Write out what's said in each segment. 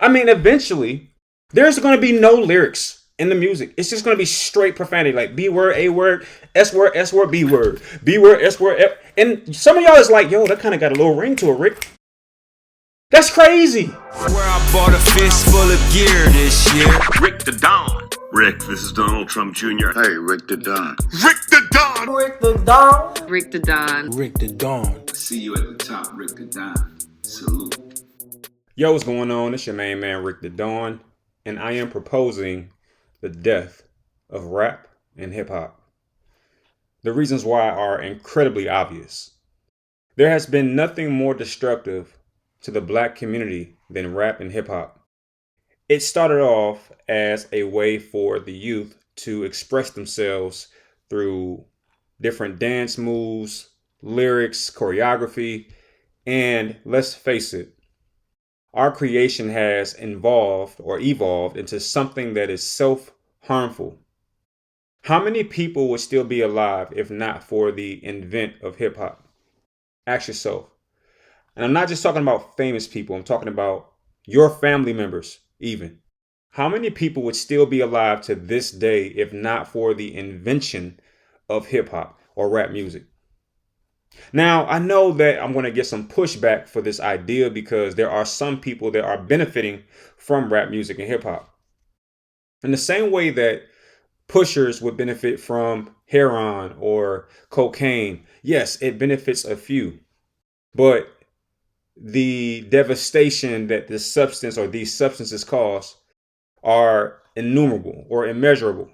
I mean, eventually, there's going to be no lyrics in the music. It's just going to be straight profanity, like B word, A word, S word, S word, B word, B word, S word. F. And some of y'all is like, yo, that kind of got a little ring to it, Rick. That's crazy. Where I bought a fist full of gear this year. Rick the Don. Rick, this is Donald Trump Jr. Hey, Rick the Don. Rick the Don. Rick the Don. Rick the Don. Rick the Don. See you at the top, Rick the Don. Salute. Yo, what's going on? It's your main man, Rick the Don, and I am proposing the death of rap and hip hop. The reasons why are incredibly obvious. There has been nothing more destructive to the black community than rap and hip hop. It started off as a way for the youth to express themselves through different dance moves, lyrics, choreography, and let's face it, our creation has evolved into something that is self-harmful. How many people would still be alive if not for the invent of hip hop? Ask yourself. And I'm not just talking about famous people. I'm talking about your family members, even. How many people would still be alive to this day if not for the invention of hip hop or rap music? Now, I know that I'm going to get some pushback for this idea because there are some people that are benefiting from rap music and hip hop. In the same way that pushers would benefit from heroin or cocaine, yes, it benefits a few. But the devastation that this substance or these substances cause are innumerable or immeasurable.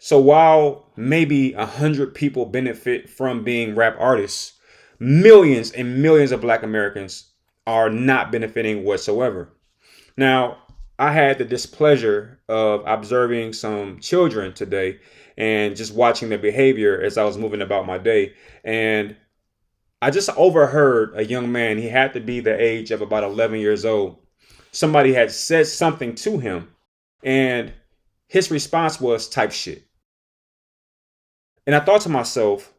So while maybe 100 people benefit from being rap artists, millions and millions of Black Americans are not benefiting whatsoever. Now, I had the displeasure of observing some children today and just watching their behavior as I was moving about my day. And I just overheard a young man. He had to be the age of about 11 years old. Somebody had said something to him, and his response was type shit. And I thought to myself,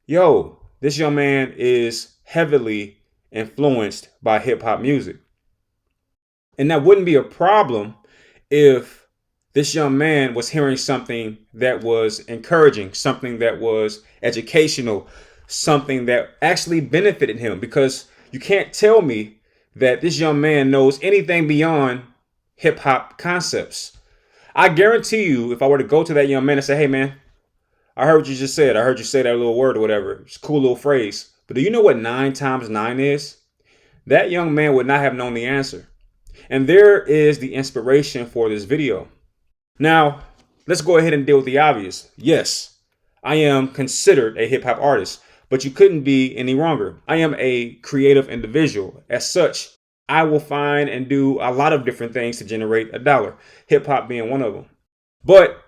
yo, this young man is heavily influenced by hip hop music. And that wouldn't be a problem if this young man was hearing something that was encouraging, something that was educational, something that actually benefited him, because you can't tell me that this young man knows anything beyond hip hop concepts. I guarantee you, if I were to go to that young man and say, hey man, I heard what you just said. I heard you say that little word or whatever. It's a cool little phrase. But do you know what 9 times 9 is? That young man would not have known the answer. And there is the inspiration for this video. Now, let's go ahead and deal with the obvious. Yes, I am considered a hip hop artist. But you couldn't be any wronger. I am a creative individual. As such, I will find and do a lot of different things to generate a dollar, hip hop being one of them. But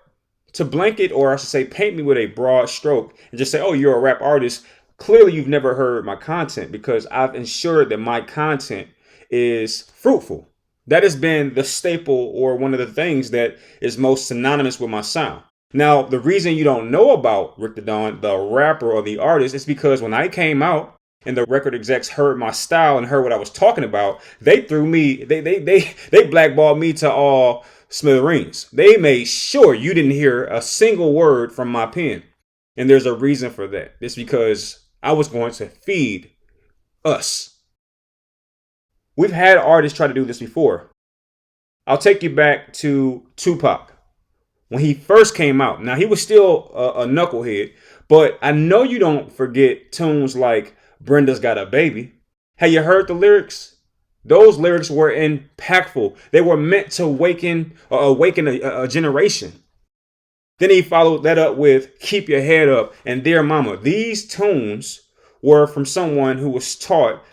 to blanket, or I should say paint me with a broad stroke and just say, oh, you're a rap artist, clearly you've never heard my content, because I've ensured that my content is fruitful. That has been the staple, or one of the things that is most synonymous with my sound. Now, the reason you don't know about Rick the Don, the rapper or the artist, is because when I came out and the record execs heard my style and heard what I was talking about, they threw me, they blackballed me to all smithereens. They made sure you didn't hear a single word from my pen. And there's a reason for that. It's because I was going to feed us. We've had artists try to do this before. I'll take you back to Tupac. When he first came out, now he was still a knucklehead, but I know you don't forget tunes like Brenda's Got a Baby. Have you heard the lyrics? Those lyrics were impactful. They were meant to awaken a generation. Then he followed that up with Keep Your Head Up and Dear Mama. These tunes were from someone who was taught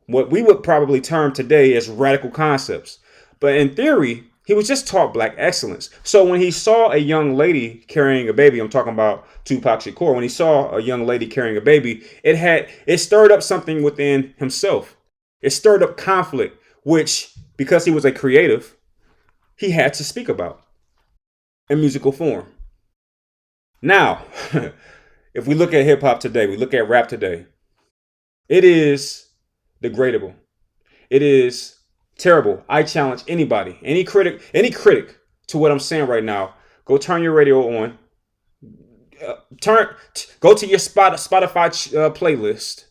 what we would probably term today as radical concepts. But in theory, he was just taught Black excellence. So when he saw a young lady carrying a baby, I'm talking about Tupac Shakur, when he saw a young lady carrying a baby, it stirred up something within himself. It stirred up conflict, which, because he was a creative, he had to speak about in musical form. Now, if we look at hip hop today, we look at rap today, it is degradable. It is Terrible. I challenge anybody, any critic to what I'm saying right now. Go turn your radio on. Go to your Spotify playlist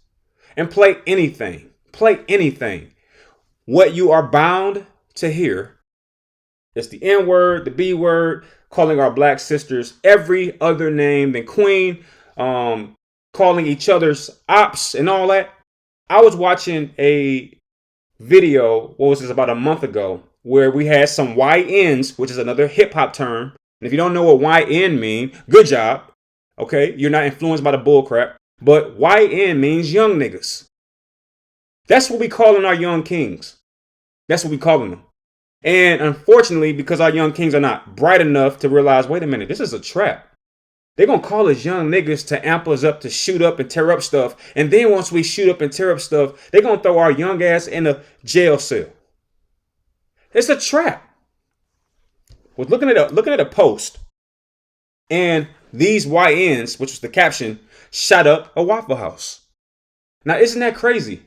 and play anything. Play anything. What you are bound to hear is the N word, the B word, calling our black sisters every other name than queen, calling each other's ops and all that. I was watching a video, what was this, about a month ago, where we had some YNs, which is another hip hop term. And if you don't know what YN mean, good job. Okay, you're not influenced by the bull crap. But YN means young niggas. That's what we calling our young kings. That's what we calling them. And unfortunately, because our young kings are not bright enough to realize, wait a minute, this is a trap. They're going to call us young niggas to amp us up to shoot up and tear up stuff. And then once we shoot up and tear up stuff, they're going to throw our young ass in a jail cell. It's a trap. Was looking at a post, and these YNs, which was the caption, shot up a Waffle House. Now, isn't that crazy?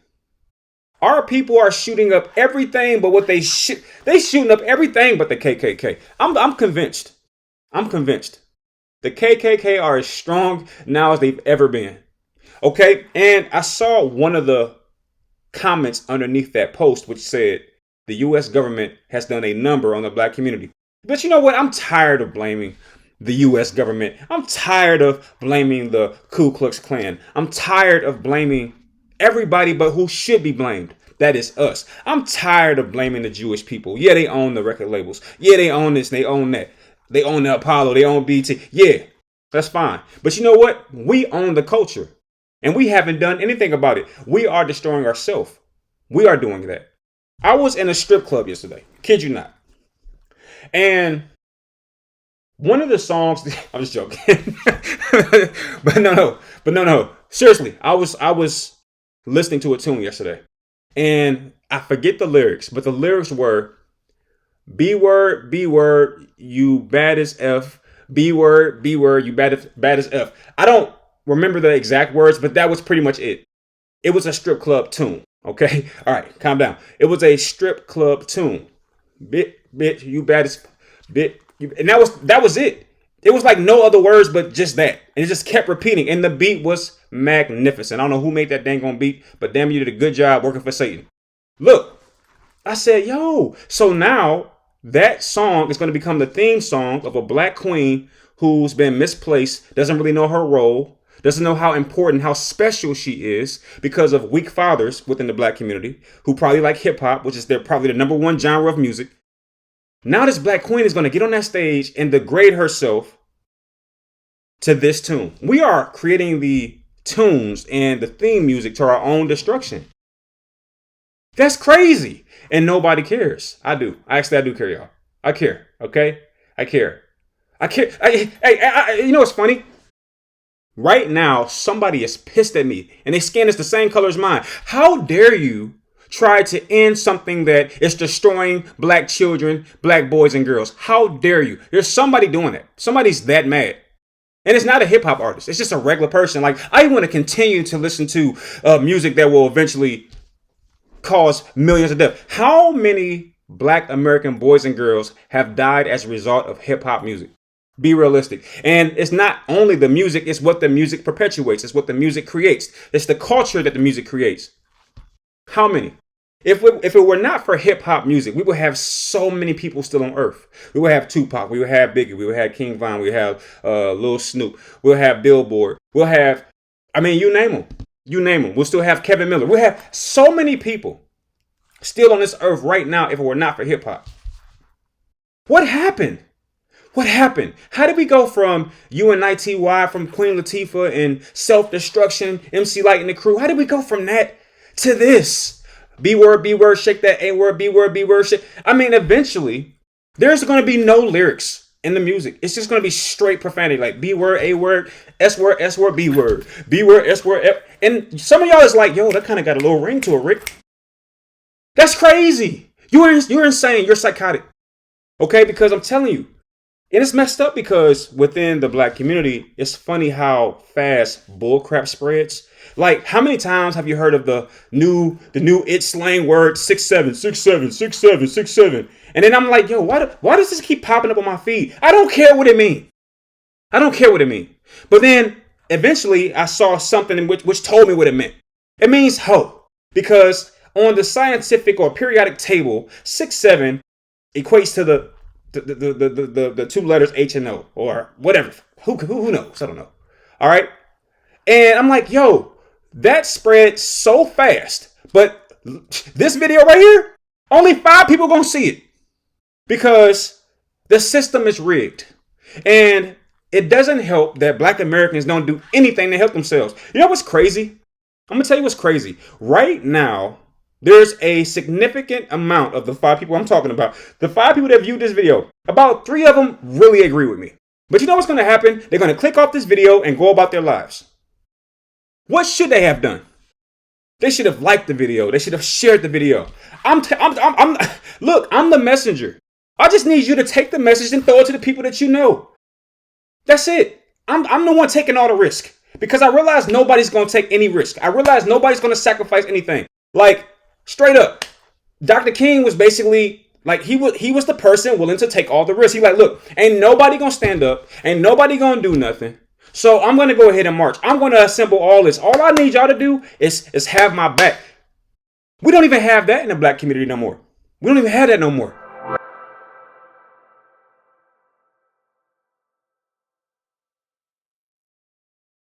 Our people are shooting up everything but what they shooting up everything but the KKK. I'm convinced. I'm convinced. The KKK are as strong now as they've ever been. Okay? And I saw one of the comments underneath that post which said the U.S. government has done a number on the black community. But you know what? I'm tired of blaming the U.S. government. I'm tired of blaming the Ku Klux Klan. I'm tired of blaming everybody but who should be blamed. That is us. I'm tired of blaming the Jewish people. Yeah, they own the record labels. Yeah, they own this, they own that. They own the Apollo, they own BT. Yeah, that's fine. But you know what? We own the culture. And we haven't done anything about it. We are destroying ourselves. We are doing that. I was in a strip club yesterday. Kid you not. And one of the songs, I'm just joking. but no. Seriously, I was listening to a tune yesterday. And I forget the lyrics, but the lyrics were B word, you bad as F. B word, you bad as F. I don't remember the exact words, but that was pretty much it. It was a strip club tune. Okay. All right. Calm down. It was a strip club tune. Bitch, you bad as bit. And that was it. It was like no other words, but just that. And it just kept repeating. And the beat was magnificent. I don't know who made that dang on beat, but damn, you did a good job working for Satan. Look, I said, yo, so now that song is going to become the theme song of a black queen who's been misplaced, doesn't really know her role, doesn't know how important, how special she is because of weak fathers within the black community who probably like hip hop, which is probably the number one genre of music. Now this black queen is going to get on that stage and degrade herself to this tune. We are creating the tunes and the theme music to our own destruction. That's crazy. And nobody cares. I do. I do care, y'all. I care. Okay? I care. You know what's funny? Right now, somebody is pissed at me and their skin is the same color as mine. How dare you try to end something that is destroying black children, black boys and girls? How dare you? There's somebody doing it. Somebody's that mad. And it's not a hip hop artist. It's just a regular person. Like, I want to continue to listen to music that will eventually cause millions of deaths. How many black American boys and girls have died as a result of hip hop music? Be realistic. And it's not only the music, it's what the music perpetuates. It's what the music creates. It's the culture that the music creates. How many? If it were not for hip hop music, we would have so many people still on earth. We would have Tupac. We would have Biggie. We would have King Von. We would have Lil Snoop. We'll have Billboard. We'll have, you name them. You name them. We'll still have Kevin Miller. We'll have so many people still on this earth right now if it were not for hip hop. What happened? What happened? How did we go from UNITY, from Queen Latifah and self-destruction, MC Light and the Crew? How did we go from that to this? B word, shake that A word, B word, shake. Eventually, there's going to be no lyrics in the music. It's just going to be straight profanity, like B word, A word, S word, B word, S word, F. And some of y'all is like, yo, that kind of got a little ring to it, Rick. That's crazy. You're insane. You're psychotic. Okay, because I'm telling you, And it's messed up because within the black community, it's funny how fast bullcrap spreads. Like, how many times have you heard of the new it slang word 6'7", 6'7", 6'7", 6'7"? And then I'm like, yo, why does this keep popping up on my feed? I don't care what it means. I don't care what it means. But then eventually I saw something which told me what it meant. It means hoe. Because on the scientific or periodic table, 6'7" equates to the two letters H and O or whatever. Who knows? I don't know. All right. And I'm like, yo, that spread so fast. But this video right here, only 5 people gonna see it because the system is rigged. And it doesn't help that black Americans don't do anything to help themselves. You know what's crazy? I'm gonna tell you what's crazy. Right now, there's a significant amount of the 5 people I'm talking about. The 5 people that viewed this video, about 3 of them really agree with me. But you know what's gonna happen? They're gonna click off this video and go about their lives. What should they have done? They should have liked the video. They should have shared the video. Look, I'm the messenger. I just need you to take the message and throw it to the people that you know. That's it. I'm the one taking all the risk because I realize nobody's going to take any risk. I realize nobody's going to sacrifice anything. Like, straight up, Dr. King was basically like, he was the person willing to take all the risk. He like, look, ain't nobody going to stand up. Ain't nobody going to do nothing. So I'm going to go ahead and march. I'm going to assemble all this. All I need y'all to do is have my back. We don't even have that in the black community no more. We don't even have that no more.